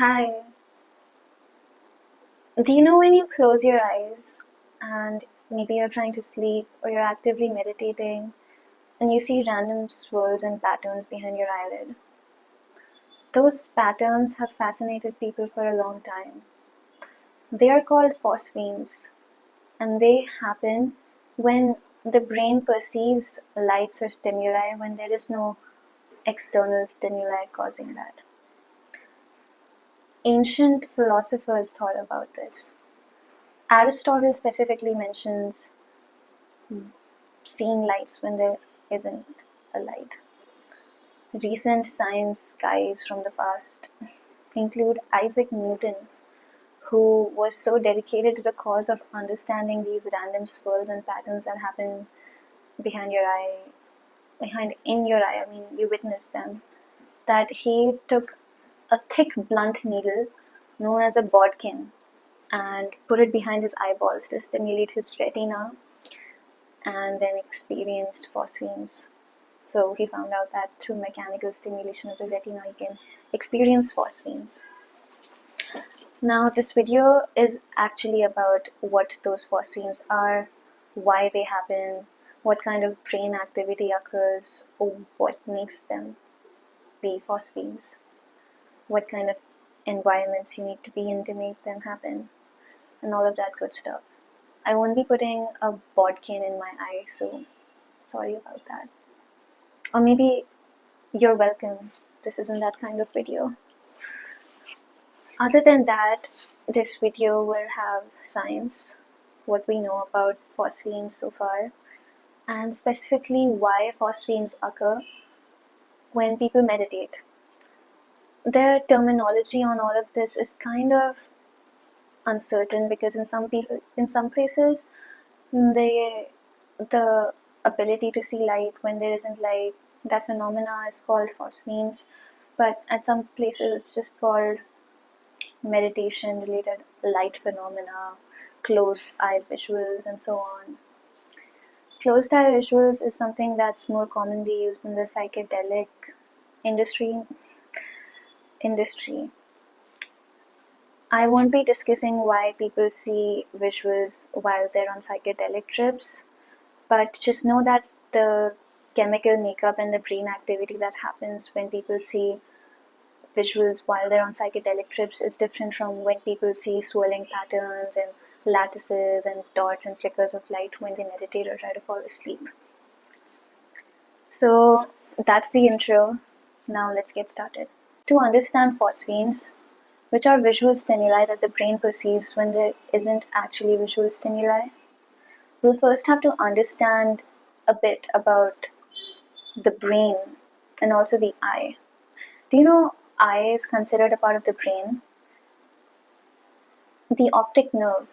Hi. Do you know when you close your eyes and maybe you're trying to sleep or you're actively meditating and you see random swirls and patterns behind your eyelid? Those patterns have fascinated people for a long time. They are called phosphenes and they happen when the brain perceives lights or stimuli when there is no external stimuli causing that. Ancient philosophers thought about this. Aristotle specifically mentions seeing lights when there isn't a light. Recent science guys from the past include Isaac Newton, who was so dedicated to the cause of understanding these random swirls and patterns that happen behind your eye, in your eye, I mean, you witness them, that he took a thick blunt needle known as a bodkin and put it behind his eyeballs to stimulate his retina and then experienced phosphenes. So he found out that through mechanical stimulation of the retina, you can experience phosphenes. Now, this video is actually about what those phosphenes are, why they happen, what kind of brain activity occurs, or what makes them be phosphenes, what kind of environments you need to be in to make them happen, and all of that good stuff. I won't be putting a bodkin in my eye, so sorry about that. Or maybe you're welcome. This isn't that kind of video. Other than that, this video will have science, what we know about phosphenes so far, and specifically why phosphenes occur when people meditate. The terminology on all of this is kind of uncertain because in some places, the ability to see light when there isn't light, that phenomena is called phosphenes, but at some places it's just called meditation related light phenomena, closed eye visuals, and so on. Closed eye visuals is something that's more commonly used in the psychedelic industry. I won't be discussing why people see visuals while they're on psychedelic trips, but just know that the chemical makeup and the brain activity that happens when people see visuals while they're on psychedelic trips is different from when people see swirling patterns and lattices and dots and flickers of light when they meditate or try to fall asleep. So that's the intro. Now let's get started. To understand phosphenes, which are visual stimuli that the brain perceives when there isn't actually visual stimuli, we'll first have to understand a bit about the brain and also the eye. Do you know eye is considered a part of the brain? The optic nerve,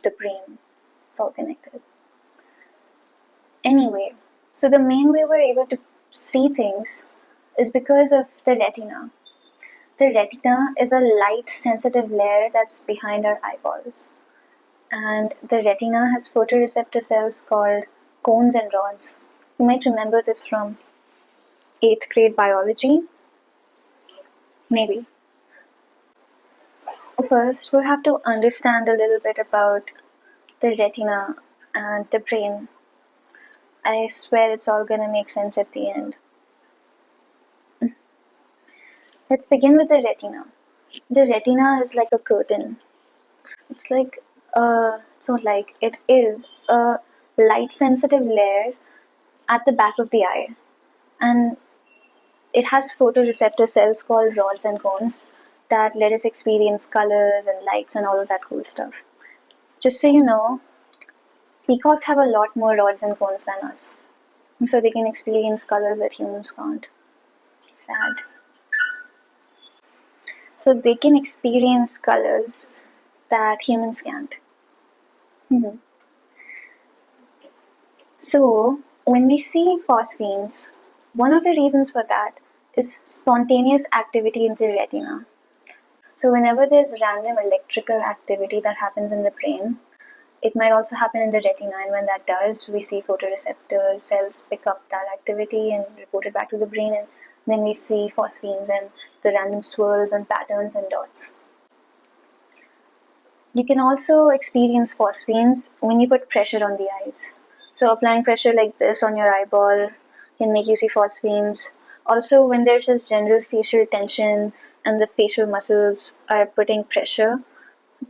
the brain, it's all connected. Anyway, so the main way we're able to see things is because of the retina. The retina is a light sensitive layer that's behind our eyeballs. And the retina has photoreceptor cells called cones and rods. You might remember this from 8th grade biology. Maybe. First, we'll have to understand a little bit about the retina and the brain. I swear it's all gonna make sense at the end. Let's begin with the retina. The retina is like a curtain. It's like it is a light sensitive layer at the back of the eye, and it has photoreceptor cells called rods and cones that let us experience colors and lights and all of that cool stuff. Just so you know, peacocks have a lot more rods and cones than us, so they can experience colors that humans can't. Sad. So they can experience colors that humans can't. So when we see phosphenes, one of the reasons for that is spontaneous activity in the retina. So whenever there's random electrical activity that happens in the brain, it might also happen in the retina, and when that does, we see photoreceptor cells pick up that activity and report it back to the brain, and then we see phosphenes and the random swirls and patterns and dots. You can also experience phosphenes when you put pressure on the eyes. So applying pressure like this on your eyeball can make you see phosphenes. Also, when there's this general facial tension and the facial muscles are putting pressure,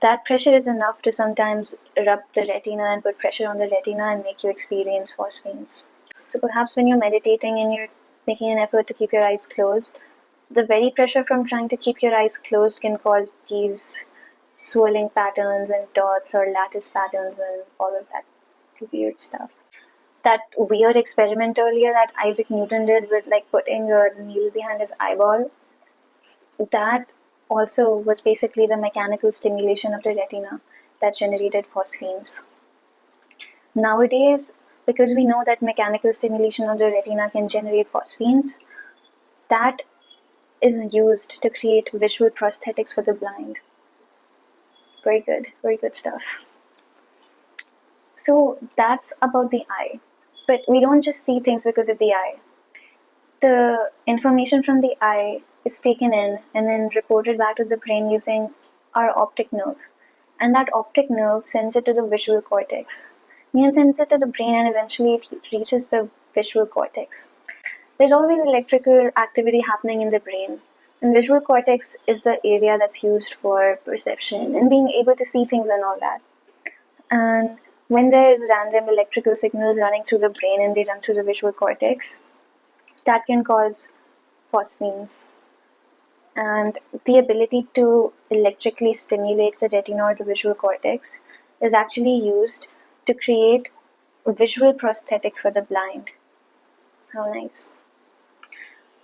that pressure is enough to sometimes rub the retina and put pressure on the retina and make you experience phosphenes. So perhaps when you're meditating and you're making an effort to keep your eyes closed, the very pressure from trying to keep your eyes closed can cause these swirling patterns and dots or lattice patterns and all of that weird stuff. That weird experiment earlier that Isaac Newton did with like putting a needle behind his eyeball, that also was basically the mechanical stimulation of the retina that generated phosphenes. Nowadays, because we know that mechanical stimulation of the retina can generate phosphenes, that is used to create visual prosthetics for the blind. Very good stuff. So that's about the eye. But we don't just see things because of the eye. The information from the eye is taken in and then reported back to the brain using our optic nerve. And that optic nerve sends it to the visual cortex. It sends it to the brain and eventually it reaches the visual cortex. There's always electrical activity happening in the brain. And visual cortex is the area that's used for perception and being able to see things and all that. And when there's random electrical signals running through the brain and they run through the visual cortex, that can cause phosphenes. And the ability to electrically stimulate the retina or the visual cortex is actually used to create visual prosthetics for the blind. How nice.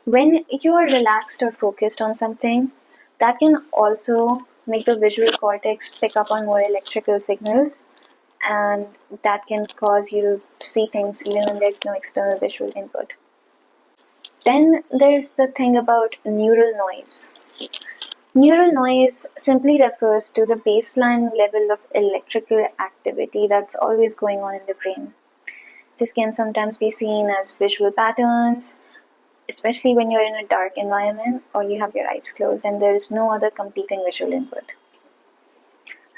When you are relaxed or focused on something, that can also make the visual cortex pick up on more electrical signals, and that can cause you to see things even when there's no external visual input. Then there's the thing about neural noise. Neural noise simply refers to the baseline level of electrical activity that's always going on in the brain. This can sometimes be seen as visual patterns, especially when you're in a dark environment or you have your eyes closed and there's no other competing visual input.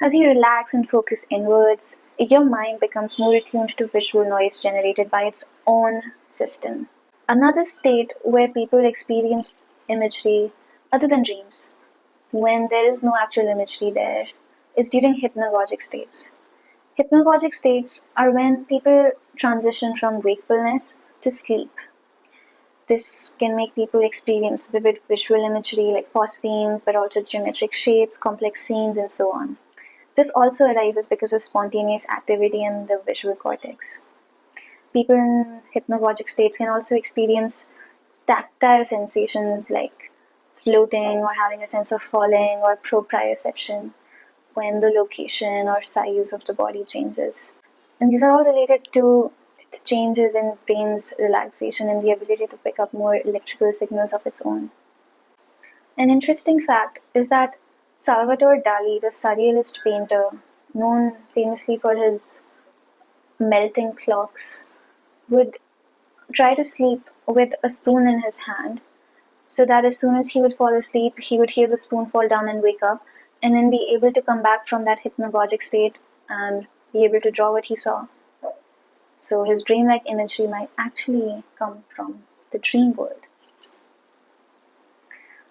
As you relax and focus inwards, your mind becomes more attuned to visual noise generated by its own system. Another state where people experience imagery other than dreams, when there is no actual imagery there, is during hypnagogic states. Hypnagogic states are when people transition from wakefulness to sleep. This can make people experience vivid visual imagery like phosphenes, but also geometric shapes, complex scenes, and so on. This also arises because of spontaneous activity in the visual cortex. People in hypnagogic states can also experience tactile sensations like floating or having a sense of falling or proprioception when the location or size of the body changes. And these are all related to changes in brain's relaxation and the ability to pick up more electrical signals of its own. An interesting fact is that Salvador Dali, the surrealist painter, known famously for his melting clocks, would try to sleep with a spoon in his hand so that as soon as he would fall asleep, he would hear the spoon fall down and wake up and then be able to come back from that hypnagogic state and be able to draw what he saw. So his dreamlike imagery might actually come from the dream world.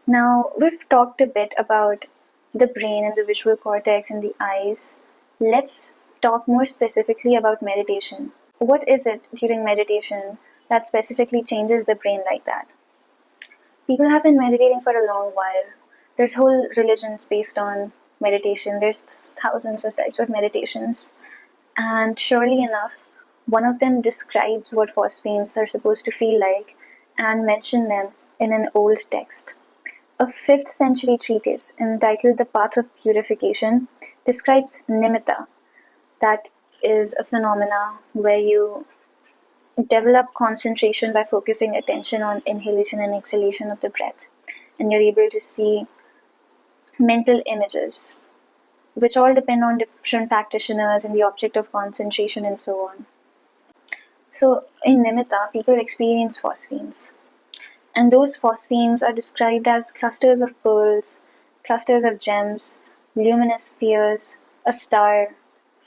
Now, we've talked a bit about the brain and the visual cortex and the eyes. Let's talk more specifically about meditation. What is it during meditation that specifically changes the brain like that? People have been meditating for a long while. There's whole religions based on meditation. There's thousands of types of meditations. And surely enough, one of them describes what phosphenes are supposed to feel like and mention them in an old text. A 5th century treatise entitled The Path of Purification describes nimitta, that is a phenomena where you develop concentration by focusing attention on inhalation and exhalation of the breath, and you're able to see mental images, which all depend on different practitioners and the object of concentration and so on. So in nimitta, people experience phosphenes. And those phosphenes are described as clusters of pearls, clusters of gems, luminous spheres, a star,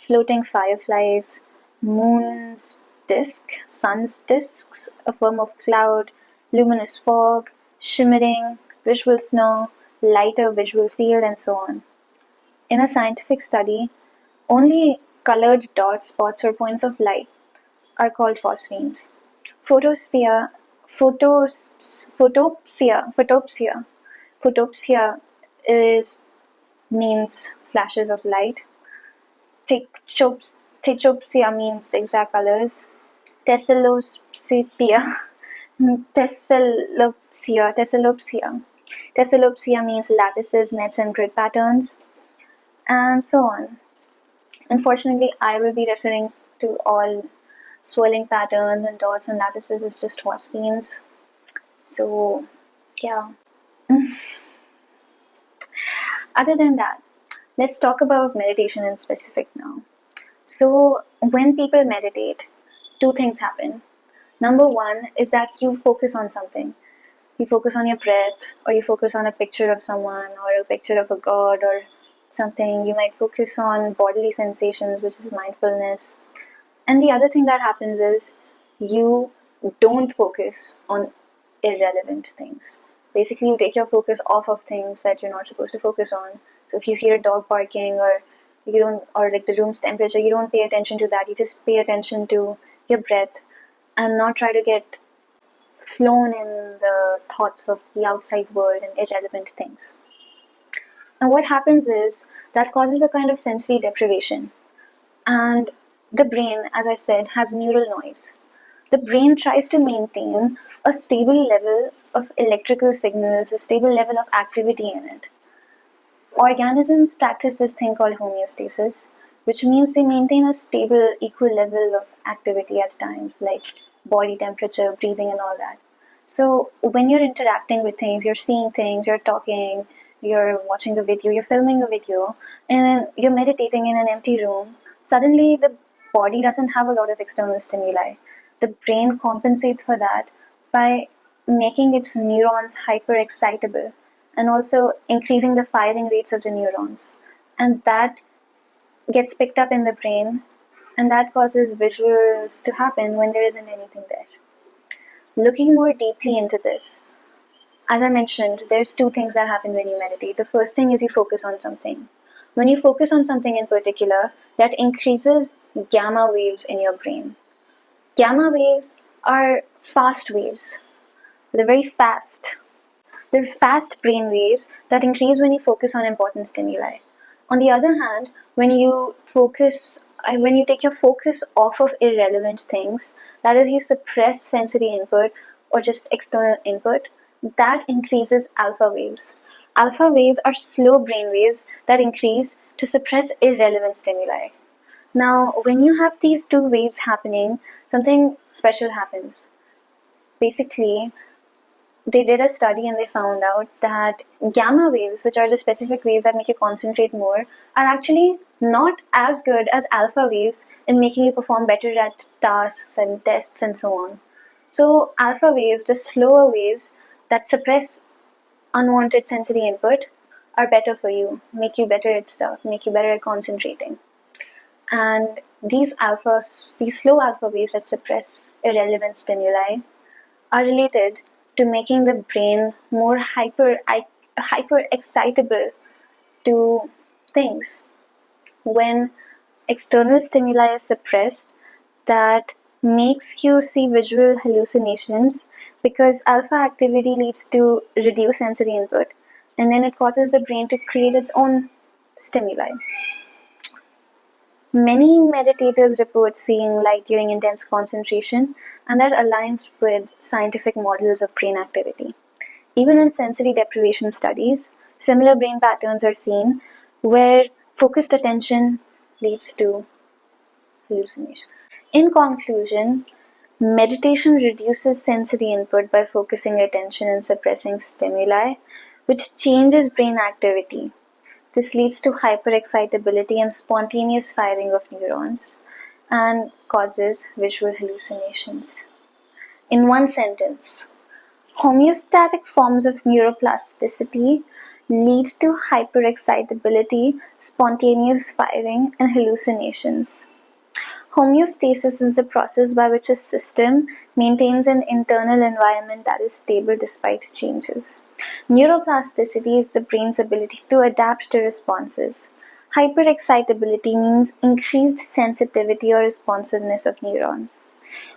floating fireflies, moon's disk, sun's disks, a form of cloud, luminous fog, shimmering, visual snow, lighter visual field, and so on. In a scientific study, only colored dots, spots, or points of light are called phosphenes. Photosphere, photopsia is means flashes of light. Techopsia means exact colors. Tessalopsia, Tessalopsia means lattices, nets, and grid patterns, and so on. Unfortunately, I will be referring to all swirling patterns and dots and lattices as just phosphenes. So, yeah. Other than that, let's talk about meditation in specific now. So, when people meditate, two things happen. Number one is that you focus on something. You focus on your breath, or you focus on a picture of someone, or a picture of a god, or something. You might focus on bodily sensations, which is mindfulness. And the other thing that happens is you don't focus on irrelevant things. Basically, you take your focus off of things that you're not supposed to focus on. So if you hear a dog barking, or you don't, or like the room's temperature, you don't pay attention to that. You just pay attention to your breath and not try to get flown in the thoughts of the outside world and irrelevant things. And what happens is that causes a kind of sensory deprivation. And the brain, as I said, has neural noise. The brain tries to maintain a stable level of electrical signals, a stable level of activity in it. Organisms practice this thing called homeostasis, which means they maintain a stable, equal level of activity at times, like body temperature, breathing, and all that. So when you're interacting with things, you're seeing things, you're talking, you're watching a video, you're filming a video, and you're meditating in an empty room, suddenly the body doesn't have a lot of external stimuli. The brain compensates for that by making its neurons hyper excitable and also increasing the firing rates of the neurons. And that gets picked up in the brain, and that causes visuals to happen when there isn't anything there. Looking more deeply into this, as I mentioned, there's two things that happen when you meditate. The first thing is you focus on something. When you focus on something in particular, that increases gamma waves in your brain. Gamma waves are fast waves. They're very fast. They're fast brain waves that increase when you focus on important stimuli. On the other hand, when you take your focus off of irrelevant things, that is, you suppress sensory input or just external input, that increases alpha waves. Alpha waves are slow brain waves that increase to suppress irrelevant stimuli. Now, when you have these two waves happening, something special happens. Basically, they did a study and they found out that gamma waves, which are the specific waves that make you concentrate more, are actually not as good as alpha waves in making you perform better at tasks and tests and so on. So alpha waves, the slower waves that suppress unwanted sensory input, are better for you, make you better at stuff, make you better at concentrating. And these slow alpha waves that suppress irrelevant stimuli are related to making the brain more hyper excitable to things. When external stimuli is suppressed, that makes you see visual hallucinations because alpha activity leads to reduced sensory input, and then it causes the brain to create its own stimuli. Many meditators report seeing light during intense concentration, and that aligns with scientific models of brain activity. Even in sensory deprivation studies, similar brain patterns are seen where focused attention leads to hallucination. In conclusion, meditation reduces sensory input by focusing attention and suppressing stimuli, which changes brain activity. This leads to hyperexcitability and spontaneous firing of neurons and causes visual hallucinations. In one sentence, Homeostatic forms of neuroplasticity lead to hyperexcitability, spontaneous firing, and hallucinations. Homeostasis is the process by which a system maintains an internal environment that is stable despite changes. Neuroplasticity is the brain's ability to adapt to responses. Hyperexcitability means increased sensitivity or responsiveness of neurons.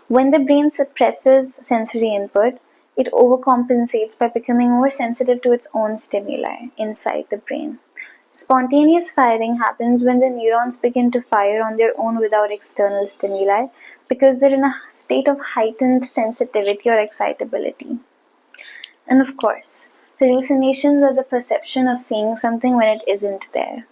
When the brain suppresses sensory input, it overcompensates by becoming more sensitive to its own stimuli inside the brain. Spontaneous firing happens when the neurons begin to fire on their own without external stimuli because they're in a state of heightened sensitivity or excitability. And of course, hallucinations are the perception of seeing something when it isn't there.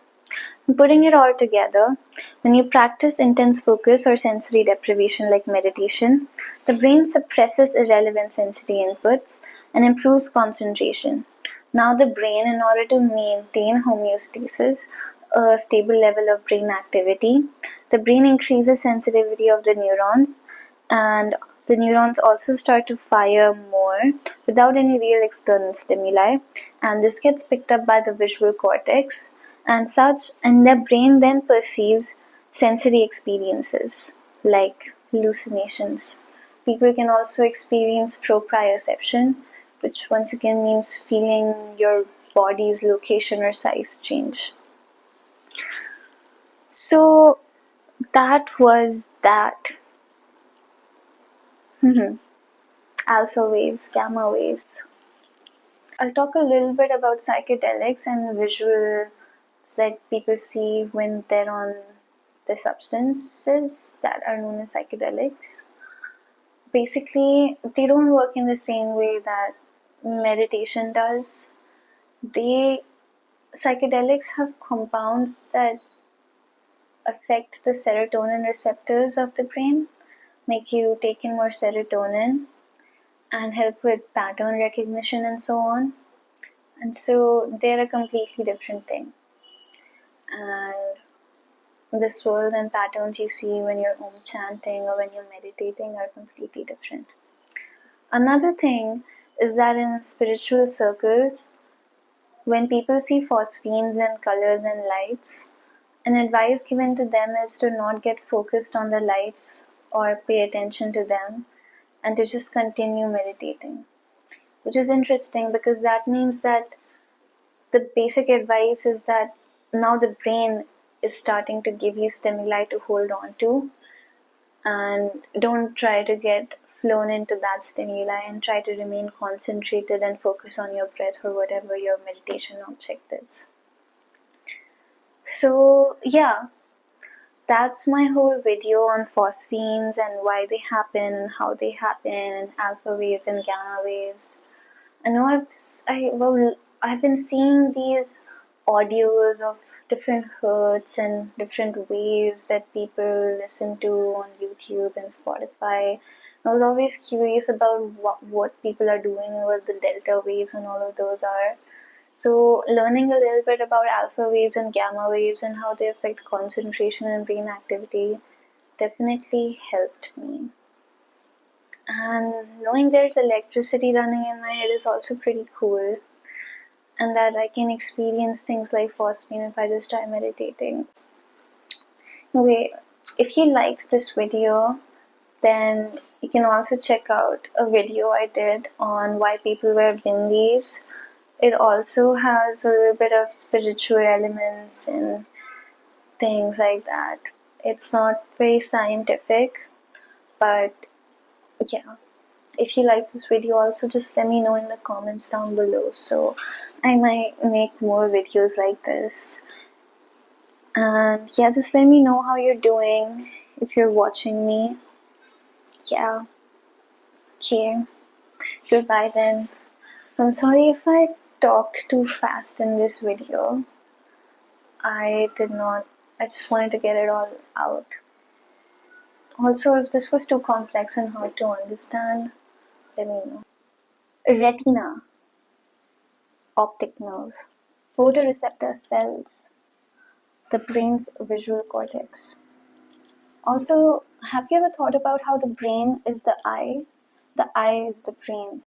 Putting it all together, when you practice intense focus or sensory deprivation like meditation, the brain suppresses irrelevant sensory inputs and improves concentration. Now the brain, in order to maintain homeostasis, a stable level of brain activity, the brain increases sensitivity of the neurons, and the neurons also start to fire more without any real external stimuli, and this gets picked up by the visual cortex and such, and the brain then perceives sensory experiences like hallucinations. People can also experience proprioception, which once again means feeling your body's location or size change. So that was that. Alpha waves, gamma waves. I'll talk a little bit about psychedelics and visuals that people see when they're on the substances that are known as psychedelics. Basically, they don't work in the same way that meditation does. Psychedelics have compounds that affect the serotonin receptors of the brain, make you take in more serotonin, and help with pattern recognition and so on. And so they're a completely different thing. And the swirls and patterns you see when you're chanting or when you're meditating are completely different. Another thing is that in spiritual circles, when people see phosphenes and colors and lights, an advice given to them is to not get focused on the lights or pay attention to them and to just continue meditating. Which is interesting because that means that the basic advice is that now the brain is starting to give you stimuli to hold on to, and don't try to get flown into that stimuli and try to remain concentrated and focus on your breath or whatever your meditation object is. So yeah, that's my whole video on phosphenes and why they happen and how they happen, and alpha waves and gamma waves. I know I've been seeing these audios of different hertz and different waves that people listen to on YouTube and Spotify. I was always curious about what people are doing, what the delta waves and all of those are. So learning a little bit about alpha waves and gamma waves and how they affect concentration and brain activity definitely helped me. And knowing there's electricity running in my head is also pretty cool. And that I can experience things like phosphine if I just try meditating. Anyway, if you liked this video, then you can also check out a video I did on why people wear bindis. It also has a little bit of spiritual elements and things like that. It's not very scientific, but yeah. If you like this video, also just let me know in the comments down below, so I might make more videos like this. And yeah, just let me know how you're doing if you're watching me. Yeah. Okay. Goodbye then. I'm sorry if I talked too fast in this video. I just wanted to get it all out. Also, if this was too complex and hard to understand, let me know. Retina, optic nerve, photoreceptor cells, the brain's visual cortex. Also, have you ever thought about how the brain is the eye? The eye is the brain.